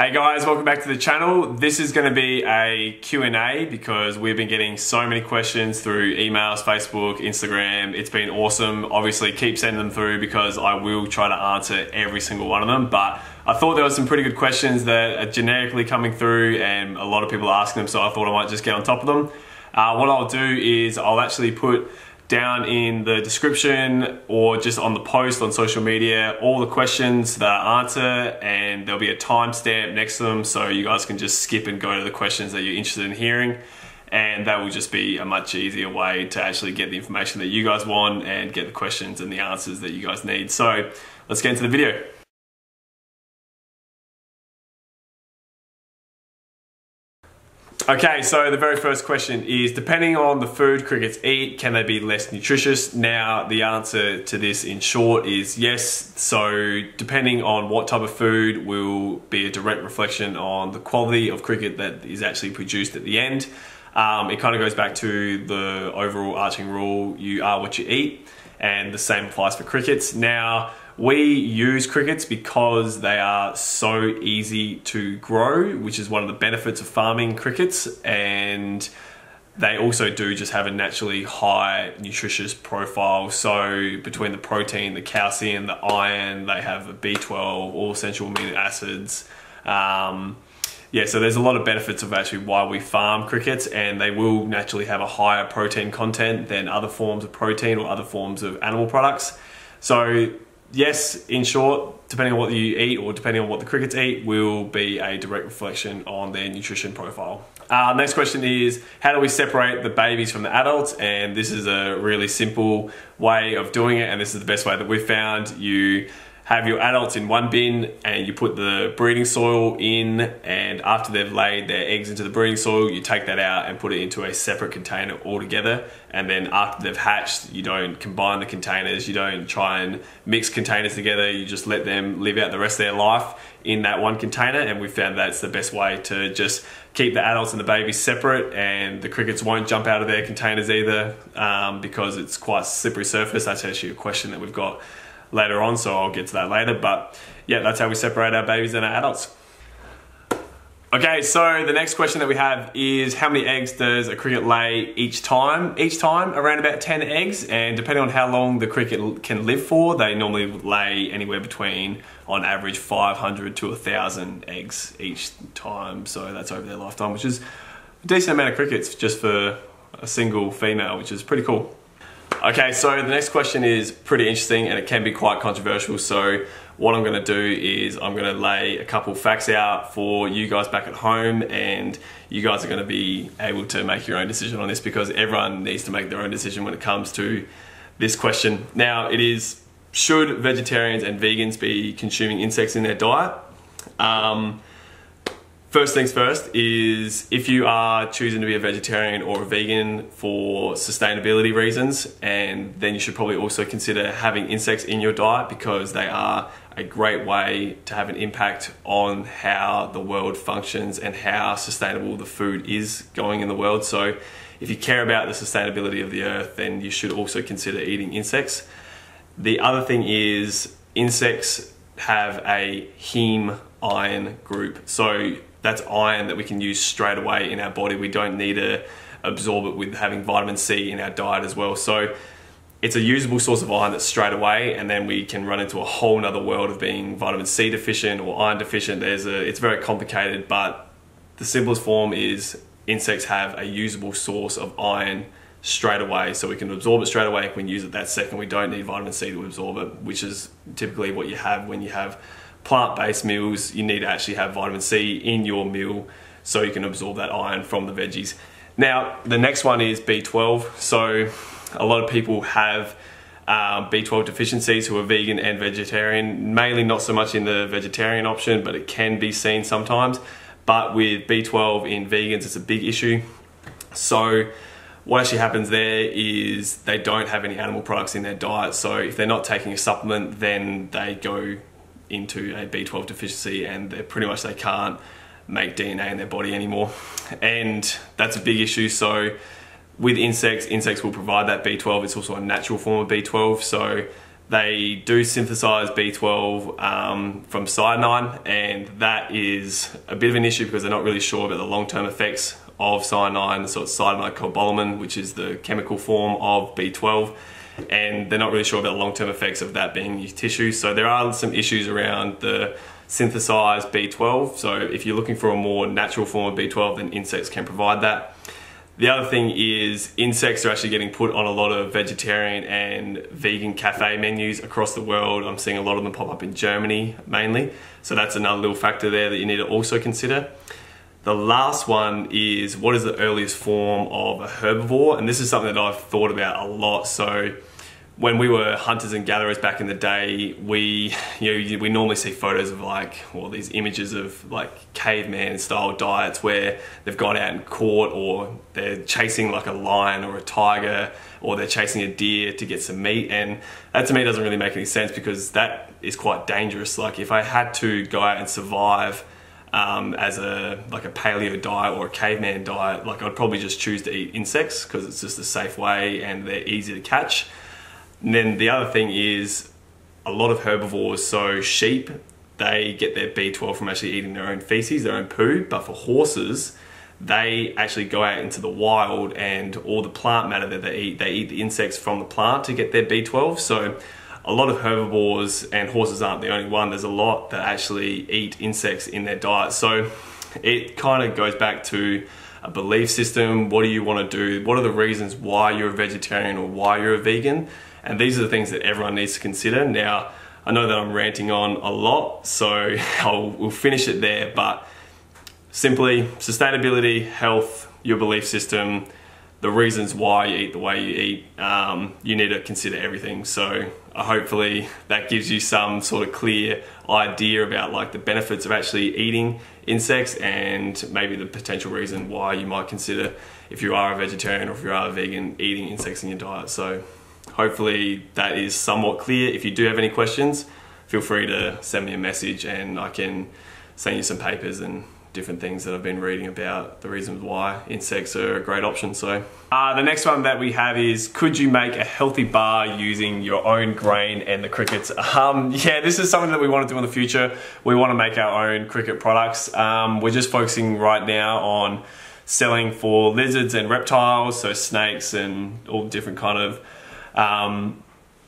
Hey guys, welcome back to the channel. This is going to be a Q&A because we've been getting so many questions through emails, Facebook, Instagram. It's been awesome. Obviously keep sending them through because I will try to answer every single one of them, but I thought there were some pretty good questions that are generically coming through and a lot of people are asking them, so I thought I might just get on top of them. What I'll do is I'll actually put down in the description or just on the post on social media all the questions that I answer, and there'll be a timestamp next to them so you guys can just skip and go to the questions that you're interested in hearing, and that will just be a much easier way to actually get the information that you guys want and get the questions and the answers that you guys need. So let's get into the video. Okay, so the very first question is, depending on the food crickets eat, can they be less nutritious? Now, the answer to this in short is yes. So depending on what type of food will be a direct reflection on the quality of cricket that is actually produced at the end. It kind of goes back to the overall arching rule, you are what you eat, and the same applies for crickets. Now, we use crickets because they are so easy to grow, which is one of the benefits of farming crickets, and they also do just have a naturally high nutritious profile. So between the protein, the calcium, the iron, they have a B12, all essential amino acids. Yeah, so there's a lot of benefits of actually why we farm crickets, and they will naturally have a higher protein content than other forms of protein or other forms of animal products. So yes, in short, depending on what you eat or depending on what the crickets eat will be a direct reflection on their nutrition profile. Next question is, how do we separate the babies from the adults? And this is a really simple way of doing it, and this is the best way that we've found. You have your adults in one bin and you put the breeding soil in, and after they've laid their eggs into the breeding soil, you take that out and put it into a separate container altogether. And then after they've hatched, you don't combine the containers, you don't try and mix containers together, you just let them live out the rest of their life in that one container. And we found that's the best way to just keep the adults and the babies separate, and the crickets won't jump out of their containers either because it's quite a slippery surface. That's actually a question that we've got later on, so I'll get to that later. But yeah, that's how we separate our babies and our adults. Okay, so the next question that we have is, how many eggs does a cricket lay each time? Each time around about 10 eggs, and depending on how long the cricket can live for, they normally lay anywhere between, on average, 500 to 1,000 eggs each time. So that's over their lifetime, which is a decent amount of crickets just for a single female, which is pretty cool. Okay, so the next question is pretty interesting and it can be quite controversial. So what I'm going to do is I'm going to lay a couple facts out for you guys back at home, and you guys are going to be able to make your own decision on this because everyone needs to make their own decision when it comes to this question. Now, it is, should vegetarians and vegans be consuming insects in their diet? First things first is, if you are choosing to be a vegetarian or a vegan for sustainability reasons, and then you should probably also consider having insects in your diet because they are a great way to have an impact on how the world functions and how sustainable the food is going in the world. So if you care about the sustainability of the earth, then you should also consider eating insects. The other thing is, insects have a heme iron group. So that's iron that we can use straight away in our body. We don't need to absorb it with having vitamin C in our diet as well. So it's a usable source of iron that's straight away, and then we can run into a whole nother world of being vitamin C deficient or iron deficient. It's very complicated, but the simplest form is insects have a usable source of iron straight away. So we can absorb it straight away, we can use it that second. We don't need vitamin C to absorb it, which is typically what you have when you have plant-based meals. You need to actually have vitamin C in your meal so you can absorb that iron from the veggies. Now, the next one is B12. So a lot of people have B12 deficiencies who are vegan and vegetarian, mainly not so much in the vegetarian option, but it can be seen sometimes. But with B12 in vegans, it's a big issue. So what actually happens there is they don't have any animal products in their diet. So if they're not taking a supplement, then they go into a B12 deficiency, and they can't make DNA in their body anymore, and that's a big issue. So with insects will provide that B12. It's also a natural form of B12, so they do synthesize B12 from cyanide, and that is a bit of an issue because they're not really sure about the long-term effects of cyanide. So it's cyanide cobalamin, which is the chemical form of B12, and they're not really sure about the long-term effects of that being in your tissue. So there are some issues around the synthesized B12. So if you're looking for a more natural form of B12, then insects can provide that. The other thing is insects are actually getting put on a lot of vegetarian and vegan cafe menus across the world. I'm seeing a lot of them pop up in Germany mainly. So that's another little factor there that you need to also consider. The last one is, what is the earliest form of a herbivore? And this is something that I've thought about a lot. So when we were hunters and gatherers back in the day, we normally see photos of these images of like caveman style diets where they've gone out and caught, or they're chasing like a lion or a tiger, or they're chasing a deer to get some meat. And that to me doesn't really make any sense, because that is quite dangerous. Like if I had to go out and survive as a paleo diet or a caveman diet, like I'd probably just choose to eat insects because it's just a safe way and they're easy to catch. And then the other thing is a lot of herbivores, so sheep, they get their B12 from actually eating their own feces, their own poo. But for horses, they actually go out into the wild, and all the plant matter that they eat the insects from the plant to get their B12. So a lot of herbivores, and horses aren't the only one, there's a lot that actually eat insects in their diet. So it kind of goes back to a belief system. What do you want to do? What are the reasons why you're a vegetarian or why you're a vegan? And these are the things that everyone needs to consider. Now, I know that I'm ranting on a lot, so we'll finish it there, but simply sustainability, health, your belief system, the reasons why you eat the way you eat, you need to consider everything. So hopefully that gives you some sort of clear idea about like the benefits of actually eating insects, and maybe the potential reason why you might consider, if you are a vegetarian or if you are a vegan, eating insects in your diet. So hopefully that is somewhat clear. If you do have any questions, feel free to send me a message and I can send you some papers and different things that I've been reading about the reasons why insects are a great option. So the next one that we have is, could you make a healthy bar using your own grain and the crickets? Yeah, this is something that we want to do in the future. We want to make our own cricket products. We're just focusing right now on selling for lizards and reptiles, so snakes and all different kind of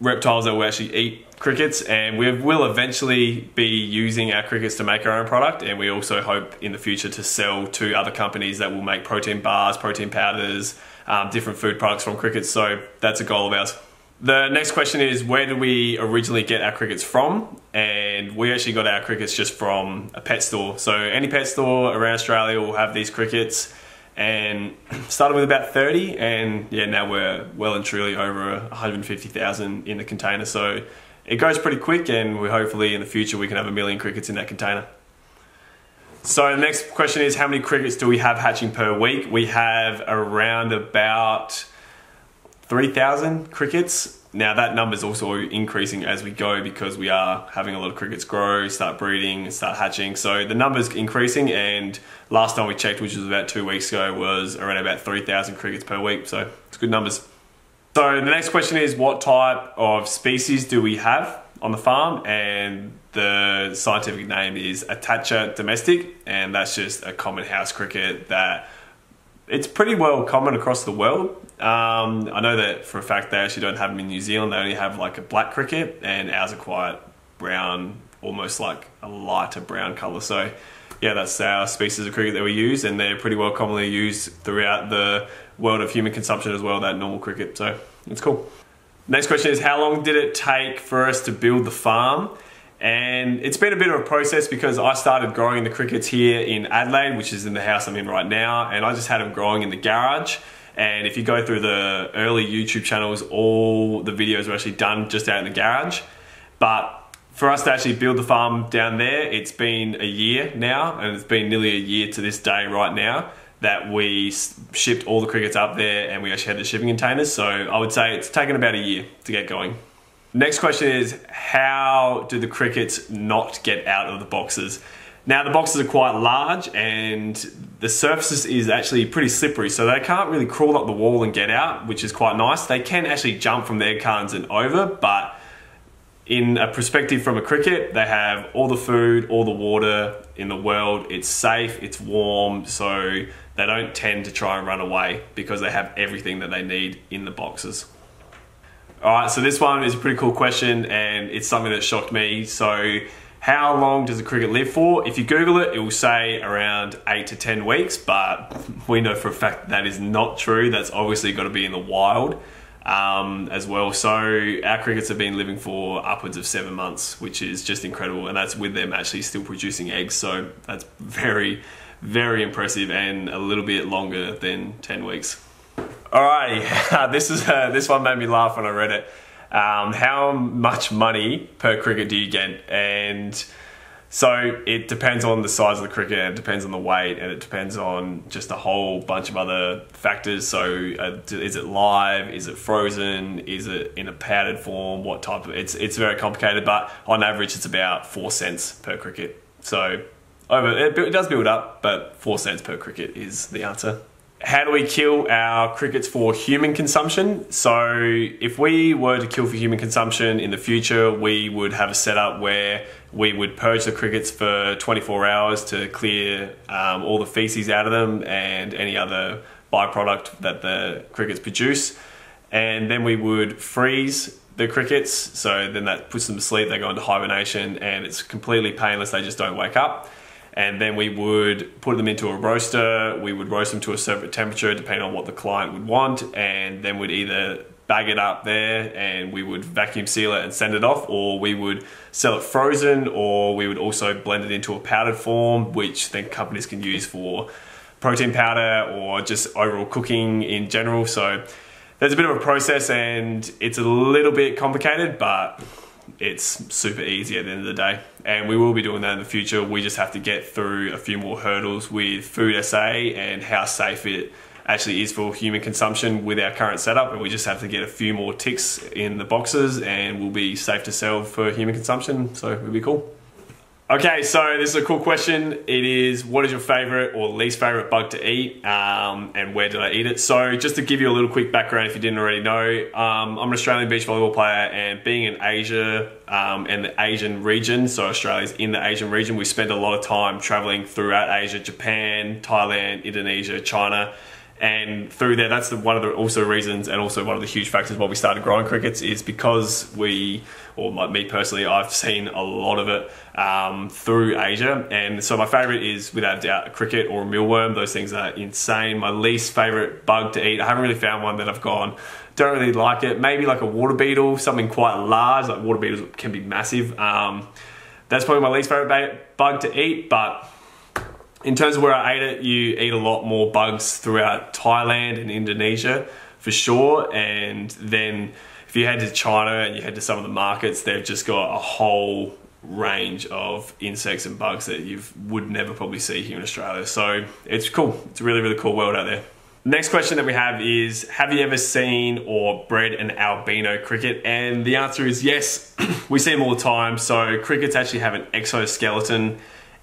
reptiles that will actually eat crickets, and we will eventually be using our crickets to make our own product. And we also hope in the future to sell to other companies that will make protein bars, protein powders, different food products from crickets. So that's a goal of ours. The next question is, where did we originally get our crickets from? And we actually got our crickets just from a pet store. So any pet store around Australia will have these crickets, and started with about 30, and yeah, now we're well and truly over 150,000 in the container. So it goes pretty quick, and we hopefully in the future we can have 1 million crickets in that container. So the next question is, how many crickets do we have hatching per week? We have around about 3,000 crickets. Now that number is also increasing as we go, because we are having a lot of crickets grow, start breeding, start hatching. So the number's increasing, and last time we checked, which was about 2 weeks ago, was around about 3,000 crickets per week. So it's good numbers. So the next question is, what type of species do we have on the farm? And the scientific name is Attacha domestic, and that's just a common house cricket that it's pretty well common across the world. I know that for a fact they actually don't have them in New Zealand. They only have like a black cricket, and ours are quite brown, almost like a lighter brown colour. So yeah, that's our species of cricket that we use, and they're pretty well commonly used throughout the world of human consumption as well, that normal cricket. So it's cool. Next question is, how long did it take for us to build the farm? And it's been a bit of a process, because I started growing the crickets here in Adelaide, which is in the house I'm in right now, and I just had them growing in the garage. And if you go through the early YouTube channels, all the videos were actually done just out in the garage. But for us to actually build the farm down there, it's been a year now, and it's been nearly a year to this day right now that we shipped all the crickets up there, and we actually had the shipping containers. So I would say it's taken about a year to get going. Next question is, how do the crickets not get out of the boxes? Now the boxes are quite large, and the surface is actually pretty slippery, so they can't really crawl up the wall and get out, which is quite nice. They can actually jump from the egg cartons and over, but in a perspective from a cricket, they have all the food, all the water in the world. It's safe, it's warm, so they don't tend to try and run away because they have everything that they need in the boxes. All right, so this one is a pretty cool question, and it's something that shocked me. So how long does a cricket live for? If you Google it, it will say around 8 to 10 weeks, but we know for a fact that is not true. That's obviously got to be in the wild as well. So our crickets have been living for upwards of 7 months, which is just incredible. And that's with them actually still producing eggs. So that's very, very impressive, and a little bit longer than 10 weeks. Alrighty, this one made me laugh when I read it. How much money per cricket do you get? And so it depends on the size of the cricket, it depends on the weight, and it depends on just a whole bunch of other factors. So is it live? Is it frozen? Is it in a powdered form? What type of, it's very complicated, but on average it's about 4 cents per cricket. So it does build up, but 4 cents per cricket is the answer. How do we kill our crickets for human consumption? So if we were to kill for human consumption in the future, we would have a setup where we would purge the crickets for 24 hours to clear all the feces out of them and any other byproduct that the crickets produce. And then we would freeze the crickets. So then that puts them to sleep, they go into hibernation, and it's completely painless, they just don't wake up. And then we would put them into a roaster. We would roast them to a certain temperature depending on what the client would want, and then we'd either bag it up there and we would vacuum seal it and send it off, or we would sell it frozen, or we would also blend it into a powdered form, which then companies can use for protein powder or just overall cooking in general. So there's a bit of a process, and it's a little bit complicated, but it's super easy at the end of the day, and we will be doing that in the future. We just have to get through a few more hurdles with food SA and how safe it actually is for human consumption with our current setup, and we just have to get a few more ticks in the boxes and we'll be safe to sell for human consumption, so it'll be cool. Okay, so this is a cool question. It is, what is your favorite or least favorite bug to eat, and where did I eat it? So just to give you a little quick background if you didn't already know, I'm an Australian beach volleyball player, and being in Asia and the Asian region, so Australia's in the Asian region, we spend a lot of time traveling throughout Asia, Japan, Thailand, Indonesia, China. And through there, that's one of the also reasons, and also one of the huge factors why we started growing crickets, is because me personally, I've seen a lot of it through Asia. And so my favorite is without doubt a cricket or a mealworm. Those things are insane. My least favorite bug to eat, I haven't really found one that I've gone, don't really like it. Maybe like a water beetle, something quite large, like water beetles can be massive. That's probably my least favorite bug to eat, but in terms of where I ate it, you eat a lot more bugs throughout Thailand and Indonesia for sure. And then if you head to China and you head to some of the markets, they've just got a whole range of insects and bugs that you would never probably see here in Australia. So it's cool. It's a really, really cool world out there. Next question that we have is, have you ever seen or bred an albino cricket? And the answer is yes. We see them all the time. So crickets actually have an exoskeleton,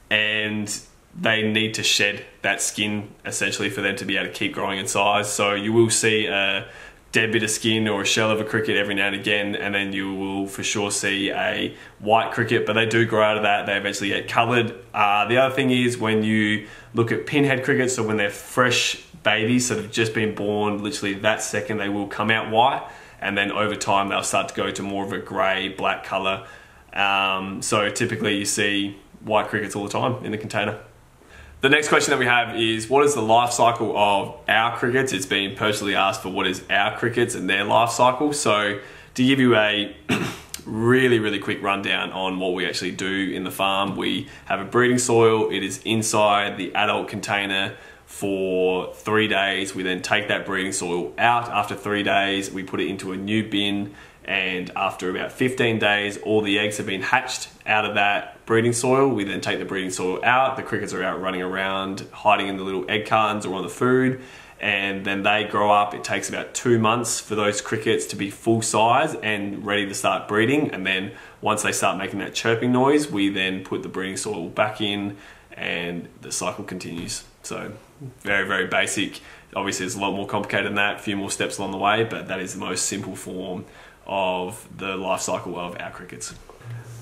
and they need to shed that skin essentially for them to be able to keep growing in size. So you will see a dead bit of skin or a shell of a cricket every now and again, and then you will for sure see a white cricket, but they do grow out of that. They eventually get coloured. The other thing is, when you look at pinhead crickets, so when they're fresh babies that have just been born, literally that second they will come out white, and then over time they'll start to go to more of a grey, black colour. So typically you see white crickets all the time in the container. The next question that we have is, what is the life cycle of our crickets? It's been personally asked for what is our crickets and their life cycle. So to give you a really, really quick rundown on what we actually do in the farm, we have a breeding soil. It is inside the adult container for 3 days. We then take that breeding soil out. After 3 days, we put it into a new bin, and after about 15 days, all the eggs have been hatched out of that breeding soil. We then take the breeding soil out. The crickets are out running around, hiding in the little egg cartons or on the food, and then they grow up. It takes about 2 months for those crickets to be full size and ready to start breeding. And then once they start making that chirping noise, we then put the breeding soil back in, and the cycle continues. So very, very basic. Obviously, it's a lot more complicated than that, a few more steps along the way, but that is the most simple form of the life cycle of our crickets.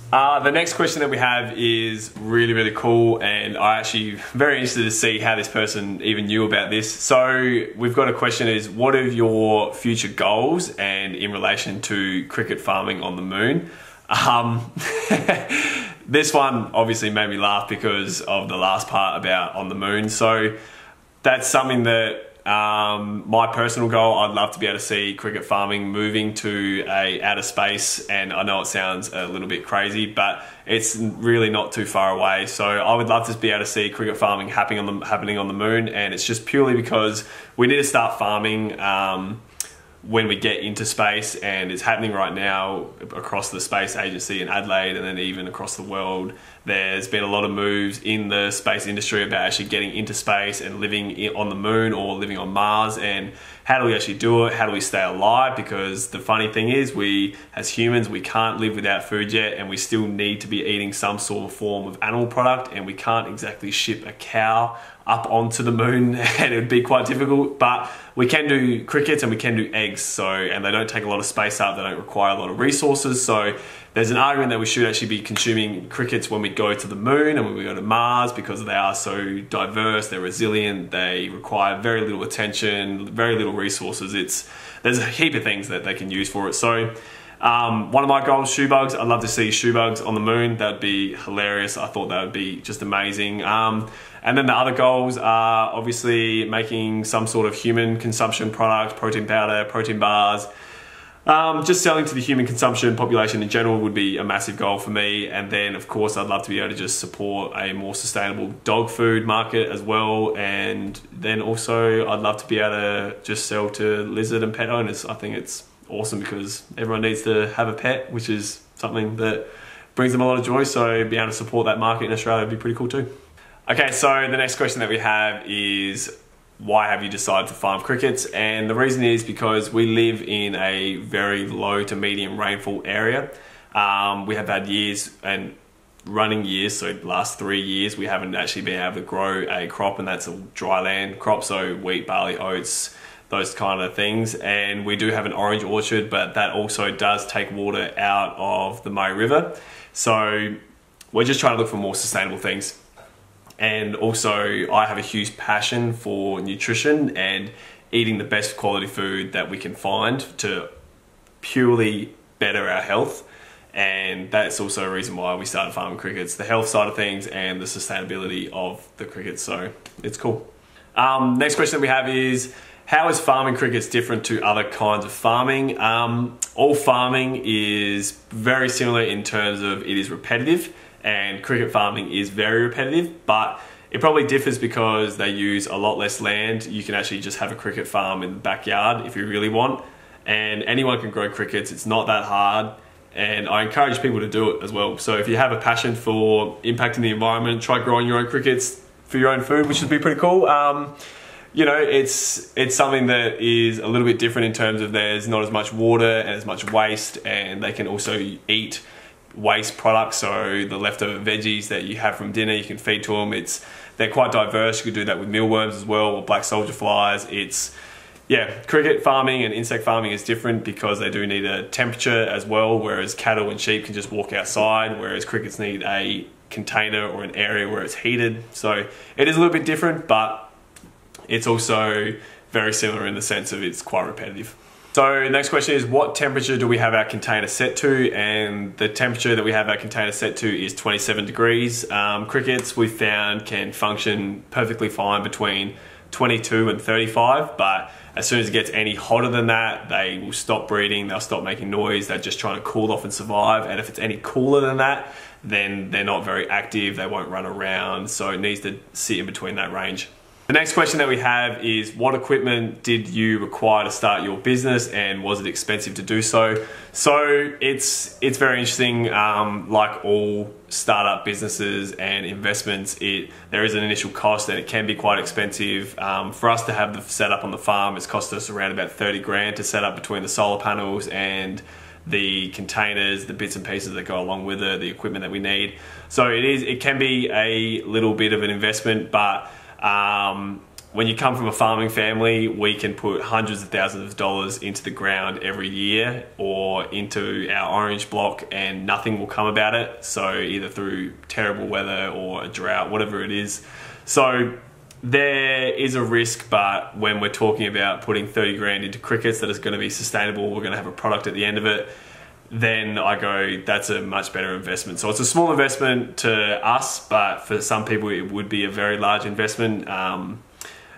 The next question that we have is really, really cool, and I'm actually very interested to see how this person even knew about this. So we've got a question is, what are your future goals and in relation to cricket farming on the moon? This one obviously made me laugh because of the last part about on the moon. So that's something that my personal goal, I'd love to be able to see cricket farming moving to outer space, and I know it sounds a little bit crazy, but it's really not too far away. So I would love to be able to see cricket farming happening on the moon, and it's just purely because we need to start farming when we get into space, and it's happening right now across the space agency in Adelaide, and then even across the world. There's been a lot of moves in the space industry about actually getting into space and living on the moon or living on Mars, and how do we actually do it? How do we stay alive? Because the funny thing is, we as humans, we can't live without food yet, and we still need to be eating some sort of form of animal product, and we can't exactly ship a cow up onto the moon, and it would be quite difficult, but we can do crickets and we can do eggs, so, and they don't take a lot of space up, they don't require a lot of resources. So there's an argument that we should actually be consuming crickets when we go to the moon and when we go to Mars, because they are so diverse, they're resilient, they require very little attention, very little resources. There's a heap of things that they can use for it. So one of my goals, Schubugs, I'd love to see Schubugs on the moon. That'd be hilarious. I thought that would be just amazing. And then the other goals are obviously making some sort of human consumption product, protein powder, protein bars. Just selling to the human consumption population in general would be a massive goal for me. And then of course I'd love to be able to just support a more sustainable dog food market as well. And then also I'd love to be able to just sell to lizard and pet owners. I think it's awesome because everyone needs to have a pet, which is something that brings them a lot of joy. So being able to support that market in Australia would be pretty cool too. Okay, so the next question that we have is, why have you decided to farm crickets? And the reason is because we live in a very low to medium rainfall area. We have had years and running years, so the last 3 years, we haven't actually been able to grow a crop, and that's a dry land crop, so wheat, barley, oats, those kind of things. And we do have an orange orchard, but that also does take water out of the Murray River. So we're just trying to look for more sustainable things. And also I have a huge passion for nutrition and eating the best quality food that we can find to purely better our health. And that's also a reason why we started farming crickets, the health side of things and the sustainability of the crickets. So it's cool. Next question that we have is, how is farming crickets different to other kinds of farming? All farming is very similar in terms of it is repetitive, and cricket farming is very repetitive, but it probably differs because they use a lot less land. You can actually just have a cricket farm in the backyard if you really want, and anyone can grow crickets. It's not that hard, and I encourage people to do it as well. So if you have a passion for impacting the environment, try growing your own crickets for your own food, which would be pretty cool. You know, it's something that is a little bit different in terms of there's not as much water and as much waste, and they can also eat waste products, so the leftover veggies that you have from dinner you can feed to them. They're quite diverse. You could do that with mealworms as well, or black soldier flies. Cricket farming and insect farming is different because they do need a temperature as well, whereas cattle and sheep can just walk outside, whereas crickets need a container or an area where it's heated. So it is a little bit different, but it's also very similar in the sense of it's quite repetitive. So the next question is, what temperature do we have our container set to? And the temperature that we have our container set to is 27 degrees. Crickets, we've found, can function perfectly fine between 22 and 35, but as soon as it gets any hotter than that, they will stop breeding, they'll stop making noise, they're just trying to cool off and survive. And if it's any cooler than that, then they're not very active, they won't run around, so it needs to sit in between that range. The next question that we have is, what equipment did you require to start your business, and was it expensive to do so? So it's very interesting. Like all startup businesses and investments, there is an initial cost and it can be quite expensive. For us to have the setup on the farm, it's cost us around about 30 grand to set up between the solar panels and the containers, the bits and pieces that go along with it, the equipment that we need. So it can be a little bit of an investment, but when you come from a farming family, we can put hundreds of thousands of dollars into the ground every year or into our orange block and nothing will come about it. So either through terrible weather or a drought, whatever it is. So there is a risk, but when we're talking about putting 30 grand into crickets that is going to be sustainable, we're going to have a product at the end of it, then I go, that's a much better investment. So it's a small investment to us, but for some people it would be a very large investment.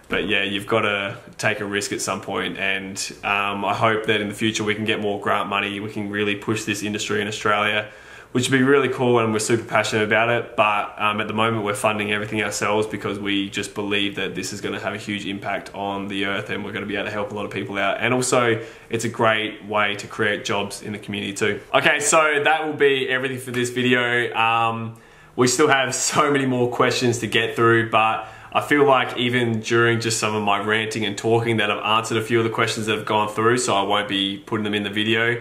But yeah, you've got to take a risk at some point, and I hope that in the future we can get more grant money, we can really push this industry in Australia, which would be really cool, and we're super passionate about it. But at the moment we're funding everything ourselves because we just believe that this is going to have a huge impact on the earth and we're going to be able to help a lot of people out. And also it's a great way to create jobs in the community too. Okay, so that will be everything for this video. We still have so many more questions to get through, but I feel like even during just some of my ranting and talking that I've answered a few of the questions that have gone through, so I won't be putting them in the video.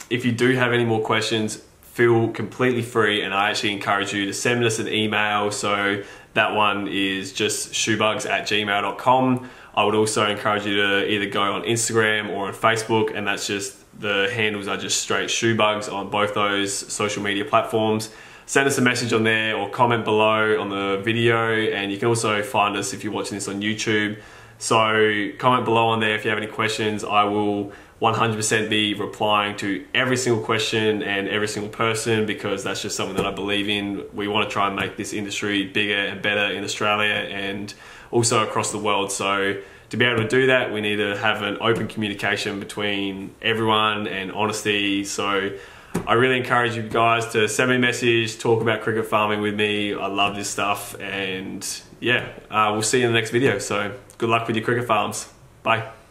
If you do have any more questions, feel completely free, and I actually encourage you to send us an email. So that one is just schubugs@gmail.com. I would also encourage you to either go on Instagram or on Facebook, and that's just, the handles are just straight Schubugs on both those social media platforms. Send us a message on there or comment below on the video, and you can also find us if you're watching this on YouTube. So comment below on there if you have any questions. I will 100% be replying to every single question and every single person, because that's just something that I believe in. We want to try and make this industry bigger and better in Australia and also across the world. So to be able to do that, we need to have an open communication between everyone and honesty. So I really encourage you guys to send me a message, talk about cricket farming with me. I love this stuff, and yeah, we'll see you in the next video. So good luck with your cricket farms. Bye.